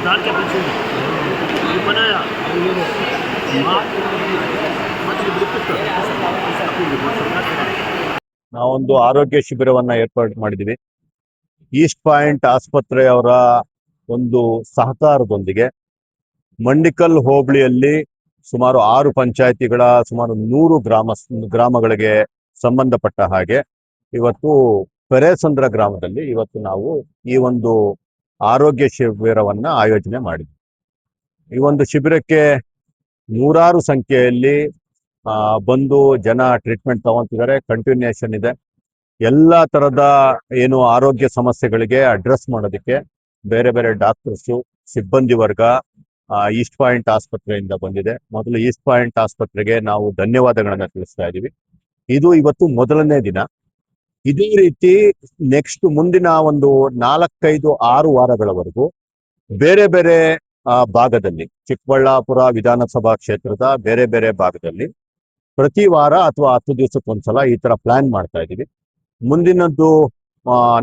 दाल के पीछे ये बनाया ನಾವೊಂದು ಆರೋಗ್ಯ ಶಿಬಿರವನ್ನ ಏರ್ಪಾಡು ಮಾಡಿದ್ವಿ. ಈಸ್ಟ್ ಪಾಯಿಂಟ್ ಆಸ್ಪತ್ರೆಯವರ ಒಂದು ಸಹಕಾರದೊಂದಿಗೆ ಮಂಡಿಕಲ್ ಹೋಬಳಿಯಲ್ಲಿ ಸುಮಾರು 6 ಪಂಚಾಯಿತಿಗಳ ಸುಮಾರು 100 ಗ್ರಾಮಗಳಿಗೆ ಸಂಬಂಧಪಟ್ಟ ಹಾಗೆ ಇವತ್ತು ಪೆರೇಸಂದ್ರ ಗ್ರಾಮದಲ್ಲಿ ಇವತ್ತು ನಾವು ಈ ಒಂದು ಆರೋಗ್ಯ ಶಿಬಿರವನ್ನ ಆಯೋಜನೆ ಮಾಡಿದ್ವಿ. ಈ ಒಂದು ಶಿಬಿರಕ್ಕೆ ನೂರಾರು ಸಂಖ್ಯೆಯಲ್ಲಿ ಬಂದು ಜನ ಟ್ರೀಟ್ಮೆಂಟ್ ತಗೊಂತಿದ್ದಾರೆ. ಕಂಟಿನ್ಯೂಷನ್ ಇದೆ. ಎಲ್ಲಾ ತರದ ಏನು ಆರೋಗ್ಯ ಸಮಸ್ಯೆಗಳಿಗೆ ಅಡ್ರೆಸ್ ಮಾಡೋದಕ್ಕೆ ಬೇರೆ ಬೇರೆ ಡಾಕ್ಟರ್ಸು, ಸಿಬ್ಬಂದಿ ವರ್ಗ ಈಸ್ಟ್ ಪಾಯಿಂಟ್ ಆಸ್ಪತ್ರೆಯಿಂದ ಬಂದಿದೆ. ಮೊದಲು ಈಸ್ಟ್ ಪಾಯಿಂಟ್ ಆಸ್ಪತ್ರೆಗೆ ನಾವು ಧನ್ಯವಾದಗಳನ್ನ ತಿಳಿಸ್ತಾ ಇದ್ದೀವಿ. ಇದು ಇವತ್ತು ಮೊದಲನೇ ದಿನ. ಇದೇ ರೀತಿ ನೆಕ್ಸ್ಟ್ ಮುಂದಿನ ಒಂದು 4-5-6 ವಾರಗಳವರೆಗೂ ಬೇರೆ ಬೇರೆ ಭಾಗದಲ್ಲಿ, ಚಿಕ್ಕಬಳ್ಳಾಪುರ ವಿಧಾನಸಭಾ ಕ್ಷೇತ್ರದ ಬೇರೆ ಬೇರೆ ಭಾಗದಲ್ಲಿ ಪ್ರತಿ ವಾರ ಅಥವಾ 10 ದಿವಸಕ್ಕೊಂದ್ಸಲ ಈ ತರ ಪ್ಲಾನ್ ಮಾಡ್ತಾ ಇದ್ದೀವಿ. ಮುಂದಿನದ್ದು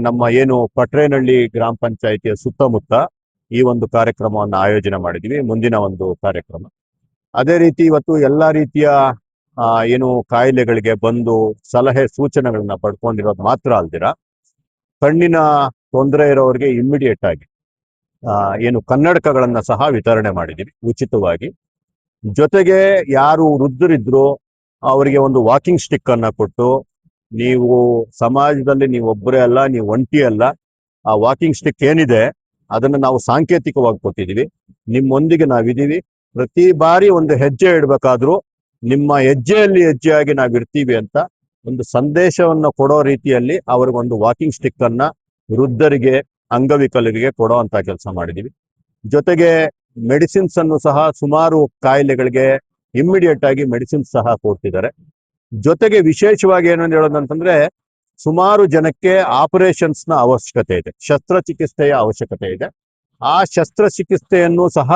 ನಮ್ಮ ಏನು ಪಟ್ರೇನಹಳ್ಳಿ ಗ್ರಾಮ ಪಂಚಾಯಿತಿಯ ಸುತ್ತಮುತ್ತ ಈ ಒಂದು ಕಾರ್ಯಕ್ರಮವನ್ನು ಆಯೋಜನೆ ಮಾಡಿದ್ವಿ. ಮುಂದಿನ ಒಂದು ಕಾರ್ಯಕ್ರಮ ಅದೇ ರೀತಿ ಇವತ್ತು ಎಲ್ಲಾ ರೀತಿಯ ಏನು ಕಾಯಿಲೆಗಳಿಗೆ ಬಂದು ಸಲಹೆ ಸೂಚನೆಗಳನ್ನ ಪಡ್ಕೊಂಡಿರೋದು ಮಾತ್ರ ಅಲ್ದಿರ, ಕಣ್ಣಿನ ತೊಂದರೆ ಇರೋರಿಗೆ ಇಮ್ಮಿಡಿಯೇಟ್ ಆಗಿ ಏನು ಕನ್ನಡಕಗಳನ್ನ ಸಹ ವಿತರಣೆ ಮಾಡಿದ್ದೀವಿ ಉಚಿತವಾಗಿ. ಜೊತೆಗೆ ಯಾರು ವೃದ್ಧರಿದ್ರು ಅವರಿಗೆ ಒಂದು ವಾಕಿಂಗ್ ಸ್ಟಿಕ್ ಅನ್ನ ಕೊಟ್ಟು, ನೀವು ಸಮಾಜದಲ್ಲಿ ನೀವು ಒಬ್ಬರೇ ಅಲ್ಲ, ನೀವು ಒಂಟಿ ಅಲ್ಲ, ಆ ವಾಕಿಂಗ್ ಸ್ಟಿಕ್ ಏನಿದೆ ಅದನ್ನ ನಾವು ಸಾಂಕೇತಿಕವಾಗಿ ಕೊಟ್ಟಿದ್ದೀವಿ. ನಿಮ್ಮೊಂದಿಗೆ ನಾವಿದ್ದೀವಿ. ಪ್ರತಿ ಬಾರಿ ಒಂದು ಹೆಜ್ಜೆ ಇಡ್ಬೇಕಾದ್ರೂ ನಿಮ್ಮ ಹೆಜ್ಜೆಯಲ್ಲಿ ಹೆಜ್ಜೆಯಾಗಿ ನಾವಿರ್ತೀವಿ ಅಂತ ಒಂದು ಸಂದೇಶವನ್ನು ಕೊಡೋ ರೀತಿಯಲ್ಲಿ ಅವ್ರಿಗೊಂದು ವಾಕಿಂಗ್ ಸ್ಟಿಕ್ ಅನ್ನ ವೃದ್ಧರಿಗೆ, ಅಂಗವಿಕಲರಿಗೆ ಕೊಡೋ ಅಂತ ಕೆಲಸ ಮಾಡಿದೀವಿ. ಜೊತೆಗೆ ಮೆಡಿಸಿನ್ಸ್ ಅನ್ನು ಸಹ ಸುಮಾರು ಕಾಯಿಲೆಗಳಿಗೆ ಇಮ್ಮಿಡಿಯೇಟ್ ಆಗಿ ಮೆಡಿಸಿನ್ಸ್ ಸಹ ಕೊಡ್ತಿದ್ದಾರೆ. ಜೊತೆಗೆ ವಿಶೇಷವಾಗಿ ಏನು ಹೇಳೋದಂತಂದ್ರೆ, ಸುಮಾರು ಜನಕ್ಕೆ ಆಪರೇಷನ್ಸ್ ನ ಅವಶ್ಯಕತೆ ಇದೆ, ಶಸ್ತ್ರಚಿಕಿತ್ಸೆಯ ಅವಶ್ಯಕತೆ ಇದೆ. ಆ ಶಸ್ತ್ರಚಿಕಿತ್ಸೆಯನ್ನು ಸಹ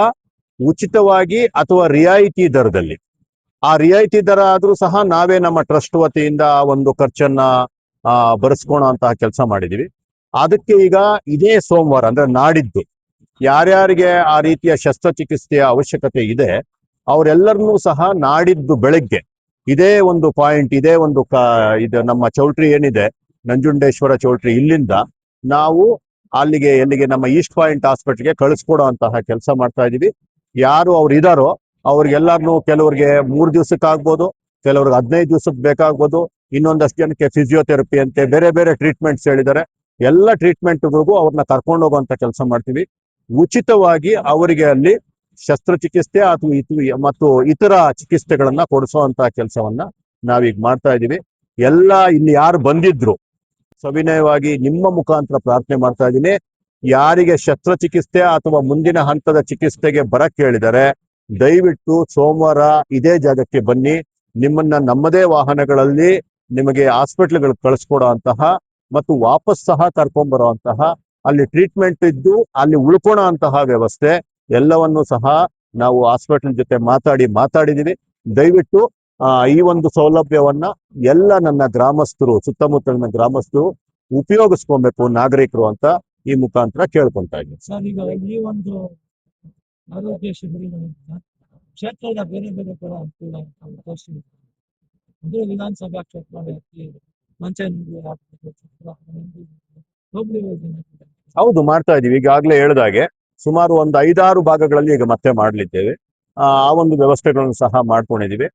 ಉಚಿತವಾಗಿ ಅಥವಾ ರಿಯಾಯಿತಿ ದರದಲ್ಲಿ, ಆ ರಿಯಾಯಿತಿ ದರ ಆದ್ರೂ ಸಹ ನಾವೇ ನಮ್ಮ ಟ್ರಸ್ಟ್ ವತಿಯಿಂದ ಒಂದು ಖರ್ಚನ್ನ ಭರಿಸ್ಕೊಳೋ ಅಂತಹ ಕೆಲಸ ಮಾಡಿದೀವಿ. ಅದಕ್ಕೆ ಈಗ ಇದೇ ಸೋಮವಾರ ಅಂದ್ರೆ ನಾಡಿದ್ದು ಯಾರ್ಯಾರಿಗೆ ಆ ರೀತಿಯ ಶಸ್ತ್ರಚಿಕಿತ್ಸೆಯ ಅವಶ್ಯಕತೆ ಇದೆ ಅವರೆಲ್ಲರನ್ನೂ ಸಹ ನಾಡಿದ್ದು ಬೆಳಗ್ಗೆ ಇದೇ ಒಂದು ಪಾಯಿಂಟ್, ಇದೇ ಒಂದು ಇದು ನಮ್ಮ ಚೌಲ್ಟ್ರಿ ಏನಿದೆ, ನಂಜುಂಡೇಶ್ವರ ಚೌಲ್ಟ್ರಿ, ಇಲ್ಲಿಂದ ನಾವು ಎಲ್ಲಿಗೆ ನಮ್ಮ ಈಸ್ಟ್ ಪಾಯಿಂಟ್ ಹಾಸ್ಪಿಟಲ್ಗೆ ಕಳಿಸ್ಕೊಡೋ ಅಂತಹ ಕೆಲಸ ಮಾಡ್ತಾ ಇದೀವಿ. ಯಾರು ಅವ್ರು ಇದಾರೋ ಅವ್ರಿಗೆಲ್ಲರನ್ನೂ, ಕೆಲವ್ರಿಗೆ 3 ದಿವಸಕ್ಕಾಗ್ಬೋದು, ಕೆಲವ್ರಿಗೆ 15 ದಿವಸಕ್ಕೆ ಬೇಕಾಗ್ಬೋದು, ಇನ್ನೊಂದಷ್ಟು ಜನಕ್ಕೆ ಫಿಸಿಯೋಥೆರಪಿ ಅಂತೆ ಬೇರೆ ಬೇರೆ ಟ್ರೀಟ್ಮೆಂಟ್ಸ್ ಹೇಳಿದ್ದಾರೆ. ಎಲ್ಲ ಟ್ರೀಟ್ಮೆಂಟ್ಗಳಿಗೂ ಅವ್ರನ್ನ ಕರ್ಕೊಂಡು ಹೋಗುವಂತ ಕೆಲಸ ಮಾಡ್ತೀವಿ. ಉಚಿತವಾಗಿ ಅವರಿಗೆ ಅಲ್ಲಿ ಶಸ್ತ್ರಚಿಕಿತ್ಸೆ ಅಥವಾ ಮತ್ತು ಇತರ ಚಿಕಿತ್ಸೆಗಳನ್ನ ಕೊಡಿಸುವಂತಹ ಕೆಲಸವನ್ನ ನಾವೀಗ ಮಾಡ್ತಾ ಇದ್ದೀವಿ. ಎಲ್ಲ ಇಲ್ಲಿ ಯಾರು ಬಂದಿದ್ರು ಸವಿನಯವಾಗಿ ನಿಮ್ಮ ಮುಖಾಂತರ ಪ್ರಾರ್ಥನೆ ಮಾಡ್ತಾ ಇದ್ದೀನಿ. ಯಾರಿಗೆ ಶಸ್ತ್ರಚಿಕಿತ್ಸೆ ಅಥವಾ ಮುಂದಿನ ಹಂತದ ಚಿಕಿತ್ಸೆಗೆ ಬರಕ್ ಹೇಳಿದ್ದಾರೆ, ದಯವಿಟ್ಟು ಸೋಮವಾರ ಇದೇ ಜಾಗಕ್ಕೆ ಬನ್ನಿ. ನಿಮ್ಮನ್ನ ನಮ್ಮದೇ ವಾಹನಗಳಲ್ಲಿ ನಿಮಗೆ ಹಾಸ್ಪಿಟ್ಲ್ಗಳು ಕಳಿಸ್ಕೊಡೋ ಅಂತಹ ಮತ್ತು ವಾಪಸ್ ಸಹ ಕರ್ಕೊಂಡ್ ಬರುವಂತಹ, ಅಲ್ಲಿ ಟ್ರೀಟ್ಮೆಂಟ್ ಇದ್ದು ಅಲ್ಲಿ ಉಳ್ಕೊಳೋ ಅಂತಹ ವ್ಯವಸ್ಥೆ ಎಲ್ಲವನ್ನು ಸಹ ನಾವು ಹಾಸ್ಪಿಟಲ್ ಜೊತೆ ಮಾತಾಡಿದೀವಿ. ದಯವಿಟ್ಟು ಈ ಒಂದು ಸೌಲಭ್ಯವನ್ನ ಎಲ್ಲ ನನ್ನ ಗ್ರಾಮಸ್ಥರು, ಸುತ್ತಮುತ್ತಲಿನ ಗ್ರಾಮಸ್ಥರು ಉಪಯೋಗಿಸ್ಕೊಬೇಕು, ನಾಗರಿಕರು ಅಂತ ಈ ಮುಖಾಂತರ ಕೇಳ್ಕೊಂತ ಇದ್ದೀನಿ. ಸರ್, ಈಗ ಈ ಒಂದು ಆರೋಗ್ಯ ಶಿಬಿರಗಳಿಂದ ಕ್ಷೇತ್ರದ ಬೇರೆ ಬೇರೆ ತರ ಅನುಕೂಲ ತೋರಿಸಿದೆ. ಅದು ವಿಧಾನಸಭಾ ಕ್ಷೇತ್ರ ಹೌದು, ಮಾಡ್ತಾ ಇದೀವಿ. ಈಗಾಗಲೇ ಹೇಳಿದಾಗೆ ಸುಮಾರು ಒಂದು 5-6 ಭಾಗಗಳಲ್ಲಿ ಈಗ ಮತ್ತೆ ಮಾಡ್ಲಿದ್ದೇವೆ. ಆ ಒಂದು ವ್ಯವಸ್ಥೆಗಳನ್ನು ಸಹ ಮಾಡ್ಕೊಂಡಿದೀವಿ.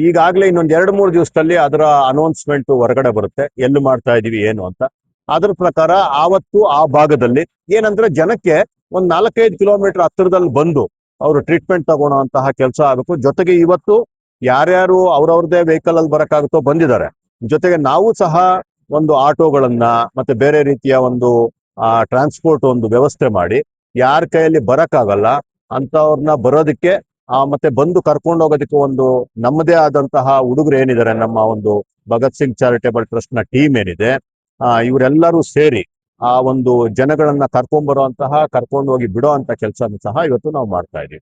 ಈಗಾಗಲೇ ಇನ್ನೊಂದು 2-3 ದಿವಸದಲ್ಲಿ ಅದರ ಅನೌನ್ಸ್ಮೆಂಟ್ ಹೊರಗಡೆ ಬರುತ್ತೆ, ಎಲ್ಲಿ ಮಾಡ್ತಾ ಇದೀವಿ ಏನು ಅಂತ. ಅದ್ರ ಪ್ರಕಾರ ಆವತ್ತು ಆ ಭಾಗದಲ್ಲಿ ಏನಂದ್ರೆ ಜನಕ್ಕೆ ಒಂದು 4-5 ಕಿಲೋಮೀಟರ್ ಹತ್ತಿರದಲ್ಲಿ ಬಂದು ಅವರು ಟ್ರೀಟ್ಮೆಂಟ್ ತಗೊಳ್ಳೋ ಅಂತಹ ಕೆಲಸ ಆಗಬೇಕು. ಜೊತೆಗೆ ಇವತ್ತು ಯಾರ್ಯಾರು ಅವ್ರವ್ರದೇ ವೆಹಿಕಲ್ ಅಲ್ಲಿ ಬರಕ್ಕಾಗುತ್ತೋ ಬಂದಿದ್ದಾರೆ. ಜೊತೆಗೆ ನಾವು ಸಹ ಒಂದು ಆಟೋಗಳನ್ನ ಮತ್ತೆ ಬೇರೆ ರೀತಿಯ ಒಂದು ಟ್ರಾನ್ಸ್ಪೋರ್ಟ್ ಒಂದು ವ್ಯವಸ್ಥೆ ಮಾಡಿ, ಯಾರ ಕೈಯಲ್ಲಿ ಬರಕ್ಕಾಗಲ್ಲ ಅಂತವ್ರನ್ನ ಬರೋದಕ್ಕೆ ಮತ್ತೆ ಬಂದು ಕರ್ಕೊಂಡು ಹೋಗೋದಕ್ಕೆ ಒಂದು ನಮ್ಮದೇ ಆದಂತಹ ಹುಡುಗರು ಏನಿದ್ದಾರೆ, ನಮ್ಮ ಒಂದು ಭಗತ್ ಸಿಂಗ್ ಚಾರಿಟೇಬಲ್ ಟ್ರಸ್ಟ್ ನ ಟೀಮ್ ಏನಿದೆ, ಇವರೆಲ್ಲರೂ ಸೇರಿ ಆ ಒಂದು ಜನಗಳನ್ನ ಕರ್ಕೊಂಡು ಹೋಗಿ ಬಿಡೋ ಅಂತ ಕೆಲಸ ಸಹ ಇವತ್ತು ನಾವು ಮಾಡ್ತಾ ಇದೀವಿ.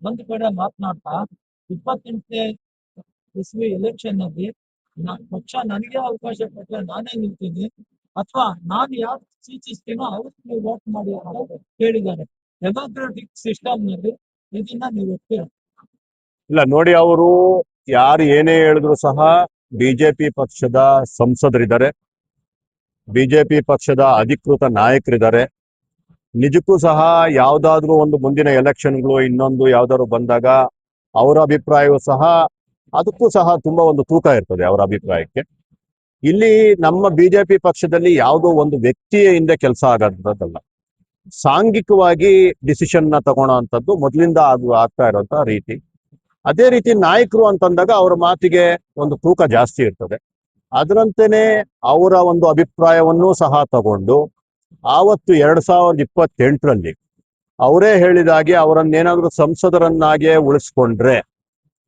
ಒಂದು ಕಡೆ ಮಾತನಾಡ್ತಾ 28ನೇ ಇಸ್ವಿ ಎಲೆಕ್ಷನ್ ಅಲ್ಲಿ ಪಕ್ಷ ನನಗೆ ಅವಕಾಶ ಕೊಟ್ಟರೆ ನಾನೇ ನಿಲ್ತೀನಿ, ಅಥವಾ ನಾನು ಯಾರು ಸೂಚಿಸ್ತೀನೋ ಅವ್ರಿಗೆ ನೀವು ವೋಟ್ ಮಾಡಿ ಅಂತ ಹೇಳಿದ್ದಾರೆ. ಡೆಮೋಕ್ರೆಟಿಕ್ ಸಿಸ್ಟಮ್ ನಲ್ಲಿ ಇದನ್ನ ನೀವು ಒಪ್ತೀರ? ಇಲ್ಲ ನೋಡಿ, ಅವರು ಯಾರು ಏನೇ ಹೇಳಿದ್ರು ಸಹ ಬಿಜೆಪಿ ಪಕ್ಷದ ಸಂಸದರಿದ್ದಾರೆ, ಬಿಜೆಪಿ ಪಕ್ಷದ ಅಧಿಕೃತ ನಾಯಕರಿದ್ದಾರೆ. ನಿಜಕ್ಕೂ ಸಹ ಯಾವ್ದಾದ್ರು ಒಂದು ಮುಂದಿನ ಎಲೆಕ್ಷನ್ಗಳು ಇನ್ನೊಂದು ಯಾವ್ದಾದ್ರು ಬಂದಾಗ ಅವರ ಅಭಿಪ್ರಾಯವೂ ಸಹ ಅದಕ್ಕೂ ಸಹ ತುಂಬಾ ಒಂದು ತೂಕ ಇರ್ತದೆ ಅವರ ಅಭಿಪ್ರಾಯಕ್ಕೆ. ಇಲ್ಲಿ ನಮ್ಮ ಬಿಜೆಪಿ ಪಕ್ಷದಲ್ಲಿ ಯಾವುದೋ ಒಂದು ವ್ಯಕ್ತಿಯ ಹಿಂದೆ ಕೆಲಸ ಆಗೋದಲ್ಲ, ಸಾಂಘಿಕವಾಗಿ ಡಿಸಿಷನ್ ನ ತಗೊಳ್ಳೋ ಅಂತದ್ದು ಮೊದಲಿಂದ ಆಗ್ತಾ ಇರುವಂತ ರೀತಿ. ಅದೇ ರೀತಿ ನಾಯಕರು ಅಂತಂದಾಗ ಅವರ ಮಾತಿಗೆ ಒಂದು ತೂಕ ಜಾಸ್ತಿ ಇರ್ತದೆ. ಅದರಂತೆನೆ ಅವರ ಒಂದು ಅಭಿಪ್ರಾಯವನ್ನು ಸಹ ತಗೊಂಡು ಆವತ್ತು 2028ರಲ್ಲಿ ಅವರೇ ಹೇಳಿದಾಗೆ ಅವರನ್ನೇನಾದ್ರೂ ಸಂಸದರನ್ನಾಗೆ ಉಳಿಸ್ಕೊಂಡ್ರೆ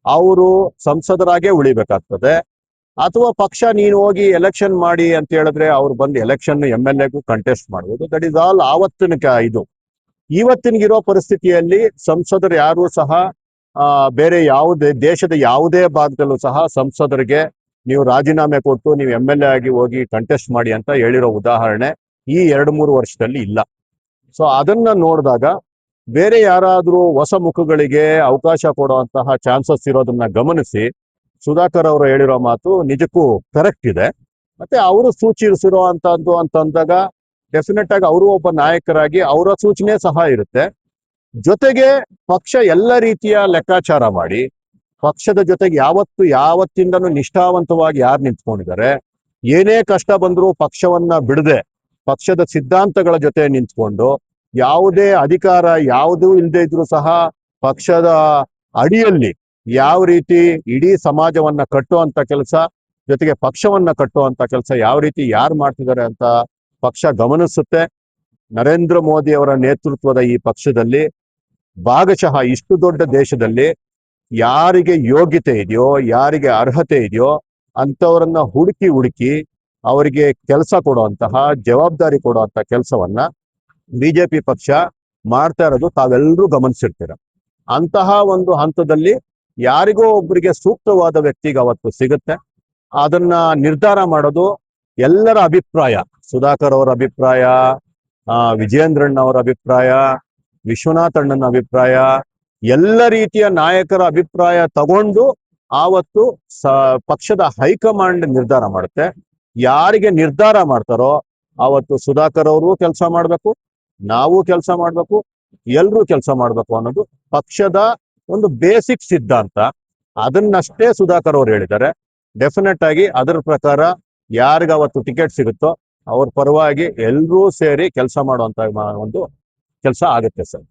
ಅವರು ಸಂಸದರಾಗೆ ಉಳಿಬೇಕಾಗ್ತದೆ. ಅಥವಾ ಪಕ್ಷ ನೀನು ಹೋಗಿ ಎಲೆಕ್ಷನ್ ಮಾಡಿ ಅಂತ ಹೇಳಿದ್ರೆ ಅವ್ರು ಬಂದು ಎಲೆಕ್ಷನ್ MLAಗೂ ಕಂಟೆಸ್ಟ್ ಮಾಡುವುದು. ದಟ್ ಇಸ್ ಆಲ್ ಆವತ್ತಿನ ಇದು. ಇವತ್ತಿನಗಿರೋ ಪರಿಸ್ಥಿತಿಯಲ್ಲಿ ಸಂಸದರು ಯಾರು ಸಹ ಬೇರೆ ಯಾವುದೇ ದೇಶದ ಯಾವುದೇ ಭಾಗದಲ್ಲೂ ಸಹ ಸಂಸದರಿಗೆ ನೀವು ರಾಜೀನಾಮೆ ಕೊಟ್ಟು ನೀವು MLA ಆಗಿ ಹೋಗಿ ಕಂಟೆಸ್ಟ್ ಮಾಡಿ ಅಂತ ಹೇಳಿರೋ ಉದಾಹರಣೆ ಈ 2-3 ವರ್ಷದಲ್ಲಿ ಇಲ್ಲ. ಸೊ ಅದನ್ನ ನೋಡಿದಾಗ ಬೇರೆ ಯಾರಾದ್ರೂ ಹೊಸ ಮುಖಗಳಿಗೆ ಅವಕಾಶ ಕೊಡುವಂತಹ ಚಾನ್ಸಸ್ ಇರೋದನ್ನ ಗಮನಿಸಿ ಸುಧಾಕರ್ ಅವರು ಹೇಳಿರೋ ಮಾತು ನಿಜಕ್ಕೂ ಕರೆಕ್ಟ್ ಇದೆ. ಮತ್ತೆ ಅವರು ಸೂಚಿಸಿರೋ ಅಂತದ್ದು ಅಂತಂದಾಗ ಡೆಫಿನೆಟ್ ಆಗಿ ಅವರು ಒಬ್ಬ ನಾಯಕರಾಗಿ ಅವರ ಸೂಚನೆ ಸಹ ಇರುತ್ತೆ. ಜೊತೆಗೆ ಪಕ್ಷ ಎಲ್ಲ ರೀತಿಯ ಲೆಕ್ಕಾಚಾರ ಮಾಡಿ ಪಕ್ಷದ ಜೊತೆಗೆ ಯಾವತ್ತಿಂದನೂ ನಿಷ್ಠಾವಂತವಾಗಿ ಯಾರು ನಿಂತ್ಕೊಂಡಿದ್ದಾರೆ, ಏನೇ ಕಷ್ಟ ಬಂದರೂ ಪಕ್ಷವನ್ನ ಬಿಡದೆ ಪಕ್ಷದ ಸಿದ್ಧಾಂತಗಳ ಜೊತೆ ನಿಂತ್ಕೊಂಡು ಯಾವುದೇ ಅಧಿಕಾರ ಯಾವುದೂ ಇಲ್ಲದೆ ಇದ್ರೂ ಸಹ ಪಕ್ಷದ ಅಡಿಯಲ್ಲಿ ಯಾವ ರೀತಿ ಇಡೀ ಸಮಾಜವನ್ನ ಕಟ್ಟುವಂತ ಕೆಲಸ, ಜೊತೆಗೆ ಪಕ್ಷವನ್ನ ಕಟ್ಟುವಂತ ಕೆಲಸ ಯಾವ ರೀತಿ ಯಾರು ಮಾಡ್ತಿದ್ದಾರೆ ಅಂತ ಪಕ್ಷ ಗಮನಿಸುತ್ತೆ. ನರೇಂದ್ರ ಮೋದಿ ಅವರ ನೇತೃತ್ವದ ಈ ಪಕ್ಷದಲ್ಲಿ ಭಾಗಶಃ ಇಷ್ಟು ದೊಡ್ಡ ದೇಶದಲ್ಲಿ ಯಾರಿಗೆ ಯೋಗ್ಯತೆ ಇದೆಯೋ, ಯಾರಿಗೆ ಅರ್ಹತೆ ಇದೆಯೋ ಅಂತವರನ್ನ ಹುಡುಕಿ ಅವರಿಗೆ ಕೆಲಸ ಕೊಡುವಂತಹ ಜವಾಬ್ದಾರಿ ಕೊಡುವಂತ ಕೆಲಸವನ್ನ ಬಿಜೆಪಿ ಪಕ್ಷ ಮಾಡ್ತಾ ಇರೋದು ತಾವೆಲ್ಲರೂ ಗಮನಿಸಿರ್ತೀರ. ಅಂತಹ ಒಂದು ಹಂತದಲ್ಲಿ ಯಾರಿಗೋ ಒಬ್ಬರಿಗೆ ಸೂಕ್ತವಾದ ವ್ಯಕ್ತಿಗೆ ಅವತ್ತು ಸಿಗುತ್ತೆ. ಅದನ್ನ ನಿರ್ಧಾರ ಮಾಡೋದು ಎಲ್ಲರ ಅಭಿಪ್ರಾಯ, ಸುಧಾಕರ್ ಅವರ ಅಭಿಪ್ರಾಯ, ವಿಜಯೇಂದ್ರಣ್ಣ ಅವರ ಅಭಿಪ್ರಾಯ, ವಿಶ್ವನಾಥ್ ಅಣ್ಣನ ಅಭಿಪ್ರಾಯ, ಎಲ್ಲ ರೀತಿಯ ನಾಯಕರ ಅಭಿಪ್ರಾಯ ತಗೊಂಡು ಆವತ್ತು ಪಕ್ಷದ ಹೈಕಮಾಂಡ್ ನಿರ್ಧಾರ ಮಾಡುತ್ತೆ. ಯಾರಿಗೆ ನಿರ್ಧಾರ ಮಾಡ್ತಾರೋ ಆವತ್ತು ಸುಧಾಕರ್ ಅವರು ಕೆಲಸ ಮಾಡ್ಬೇಕು, ನಾವು ಕೆಲಸ ಮಾಡ್ಬೇಕು, ಎಲ್ರೂ ಕೆಲಸ ಮಾಡ್ಬೇಕು ಅನ್ನೋದು ಪಕ್ಷದ ಒಂದು ಬೇಸಿಕ್ ಸಿದ್ಧಾಂತ. ಅದನ್ನಷ್ಟೇ ಸುಧಾಕರ್ ಅವರು ಹೇಳಿದ್ದಾರೆ. ಡೆಫಿನೆಟ್ ಆಗಿ ಅದರ ಪ್ರಕಾರ ಯಾರಿಗ ಅವತ್ತು ಟಿಕೆಟ್ ಸಿಗುತ್ತೋ ಅವ್ರ ಪರವಾಗಿ ಎಲ್ಲರೂ ಸೇರಿ ಕೆಲಸ ಮಾಡುವಂತ ಒಂದು ಕೆಲಸ ಆಗುತ್ತೆ ಸರ್.